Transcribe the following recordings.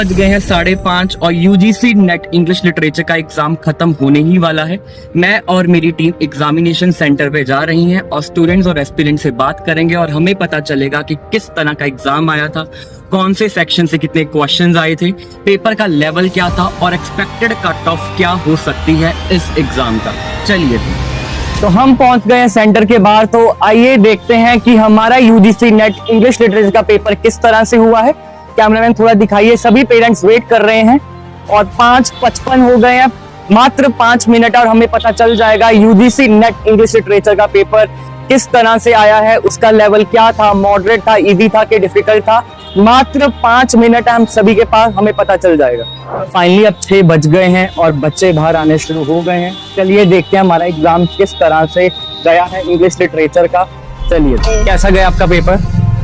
बज गए हैं 5:30 और यूजीसी नेट इंग्लिश लिटरेचर का एग्जाम खत्म होने ही वाला है। मैं और मेरी टीम एग्जामिनेशन सेंटर पे जा रही हैं और स्टूडेंट्स और एस्पिरेंट से बात करेंगे और हमें पता चलेगा कि किस तरह का एग्जाम आया था, कौन से सेक्शन से कितने क्वेश्चंस आए थे, पेपर का लेवल क्या था और एक्सपेक्टेड कट ऑफ क्या हो सकती है इस एग्जाम का। चलिए तो हम पहुंच गए हैं सेंटर के बाहर, तो आइए देखते हैं कि हमारा यूजीसी नेट इंग्लिश लिटरेचर का पेपर किस तरह से हुआ है। कैमरामैन थोड़ा दिखाइए, सभी पेरेंट्स वेट कर रहे हैं और 5:55 हो गए हैं, मात्र 5 मिनट और हमें पता चल जाएगा यूजीसी नेट इंग्लिश लिटरेचर का पेपर किस तरह से आया है, उसका लेवल क्या था, मॉडरेट था, इजी था कि डिफिकल्ट था। मात्र 5 मिनट हम सभी के पास, हमें पता चल जाएगा। फाइनली अब 6 बज गए हैं और बच्चे बाहर आने शुरू हो गए हैं। चलिए देखते हैं हमारा एग्जाम किस तरह से गया है इंग्लिश लिटरेचर का। चलिए कैसा गया आपका पेपर?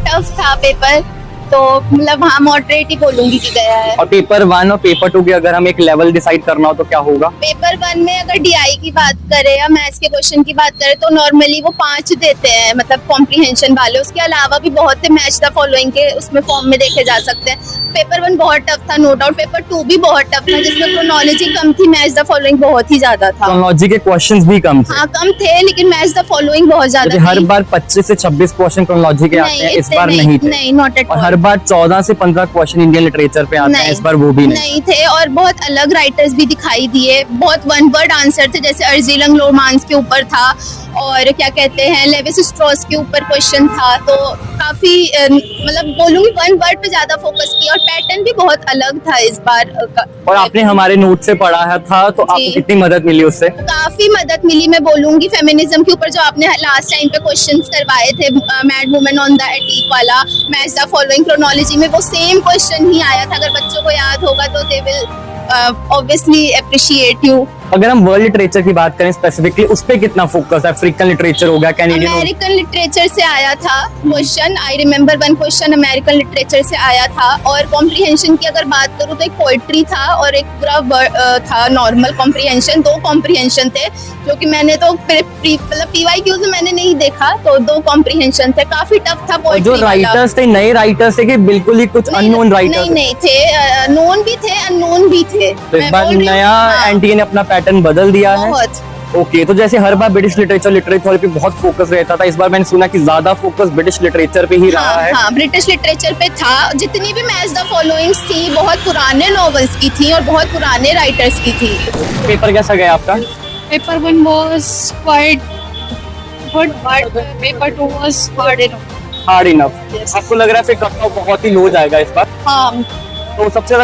टफ था पेपर, तो मतलब हाँ मॉडरेट ही बोलूंगी कि गया है। और पेपर 1 और पेपर 2 की अगर हम एक लेवल डिसाइड करना हो तो क्या होगा? पेपर 1 में अगर डीआई की बात करें या मैथ्स के क्वेश्चन की बात करें तो नॉर्मली वो 5 देते हैं, मतलब कॉम्प्रिहेंशन वाले। उसके अलावा भी बहुत से मैच द फॉलोइंग के उसमें फॉर्म में देखे जा सकते हैं। पेपर 1 बहुत टफ था, नो डाउट। पेपर 2 भी बहुत टफ था, जिसमें क्रोनोलॉजी कम थी, मैच द फॉलोइंग बहुत ही ज्यादा था। क्रोनोलॉजी के क्वेश्चंस भी कम थे। हाँ कम थे, लेकिन मैच द फॉलोइंग बहुत ज्यादा हर बार 25 से 26 क्वेश्चन क्रोनोलॉजी के आते हैं, इस बार नहीं थे। नहीं, नॉट एट और ऑल। हर बार 14 से 15 क्वेश्चन इंडियन लिटरेचर पे आते हैं, इस बार वो भी नहीं थे। और बहुत अलग राइटर्स भी दिखाई दिए, बहुत वन वर्ड आंसर थे, जैसे अर्जिलंग लोमांस के ऊपर था और क्या कहते हैं लेविस स्ट्रॉस के ऊपर क्वेश्चन था। तो काफी मतलब बोलूंगी वन वर्ड पे ज्यादा फोकस किया और पैटर्न भी बहुत अलग था इस बार। और आपने हमारे नोट से पढ़ा है था, तो आपको कितनी मदद मिली उससे? काफी मदद मिली, मैं बोलूंगी फेमिनिज्म के ऊपर जो आपने लास्ट टाइम पे क्वेश्चंस करवाए थे, मैड वुमेन ऑन द एटीक वाला, मैच द फॉलोइंग क्रोनोलॉजी में वो सेम क्वेश्चन ही आया था। अगर बच्चों को याद होगा तो they will obviously appreciate you. अगर हम वर्ल्ड लिटरेचर की बात करें स्पेसिफिकली, उस पे कितना फोकस है? अफ्रीकन लिटरेचर हो गया, कैनेडियन, अमेरिकन लिटरेचर से आया था question. I remember 1 question American literature से आया था। और कॉम्प्रिहेंशन की अगर बात करूँ तो एक पोएट्री था और एक पूरा था नॉर्मल कॉम्प्रिहेंशन। 2 कॉम्प्रिहेंशन थे, जो कि मैंने तो मतलब पीवाईक्यू से मैंने नहीं देखा, तो 2 कॉम्प्रिहेंशन थे। काफी टफ था पोएट्री। जो राइटर्स थे नए राइटर्स थे कि बिल्कुल ही कुछ अननोन राइटर्स? नहीं थे, नोन भी थे, अननोन भी थे। तो इस बार नया एनटीए ने अपना पैटर्न बदल दिया है। ओके, तो जैसे हर बार ब्रिटिश लिटरेचर पे बहुत फोकस रहता था, इस बार मैंने सुना कि ज्यादा फोकस ब्रिटिश लिटरेचर पे ही रहा है। हाँ, ब्रिटिश लिटरेचर पे था। जितनी भी मैच द फॉलोइंग्स थी बहुत पुराने नॉवेल्स की थी और बहुत पुराने राइटर्स की थी। पेपर कैसा गया आपका? Paper 1 was quite good, but paper 2 was hard enough. Hard enough. आपको लग रहा है फिर कट ऑफ बहुत ही लो जाएगा इस बार? हाँ, तो सबसे ज्यादा